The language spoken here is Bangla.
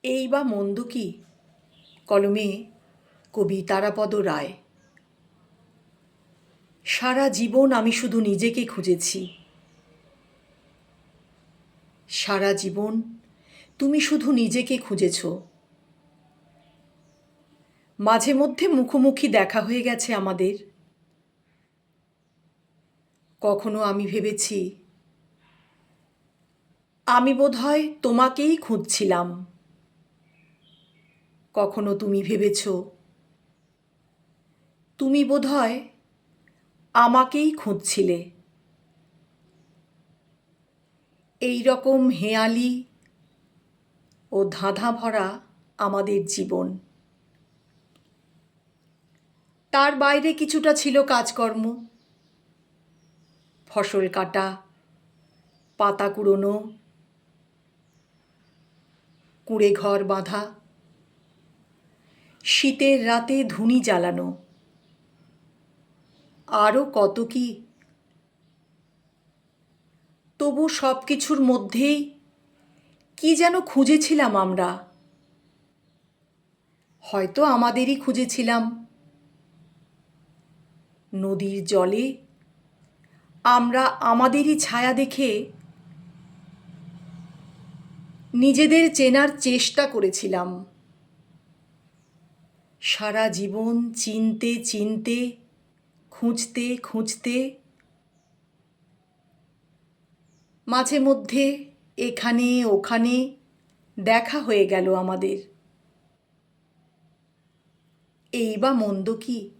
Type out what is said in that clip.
এই বা মন্দ কি? কলমে কবি তারাপদ রায়। সারা জীবন আমি শুধু নিজেকে খুঁজেছি। সারা জীবন তুমি শুধু নিজেকে খুঁজেছ। মাঝে মধ্যে মুখোমুখি দেখা হয়ে গেছে আমাদের। কখনো আমি ভেবেছি আমি বোধহয় তোমাকেই খুঁজছিলাম। কখনো তুমি ভেবেছ তুমি বোধহয় আমাকেই খুঁজছিলে। এই রকম হেঁয়ালি ও ধাঁধা ভরা আমাদের জীবন। তার বাইরে কিছুটা ছিল কাজকর্ম, ফসল কাটা, পাতা কুড়োনো, কুঁড়ে ঘর বাঁধা, শীতের রাতে ধুনি জ্বালানো, আরও কত কি। তবু সব কিছুর মধ্যেই কি যেন খুঁজেছিলাম আমরা। হয়তো আমাদেরই খুঁজেছিলাম। নদীর জলে আমরা আমাদেরই ছায়া দেখে নিজেদের চেনার চেষ্টা করেছিলাম। সারা জীবন চিনতে চিনতে, খুঁজতে খুঁজতে মাঝে মধ্যে এখানে ওখানে দেখা হয়ে গেল আমাদের। এই বা মন্দ কি?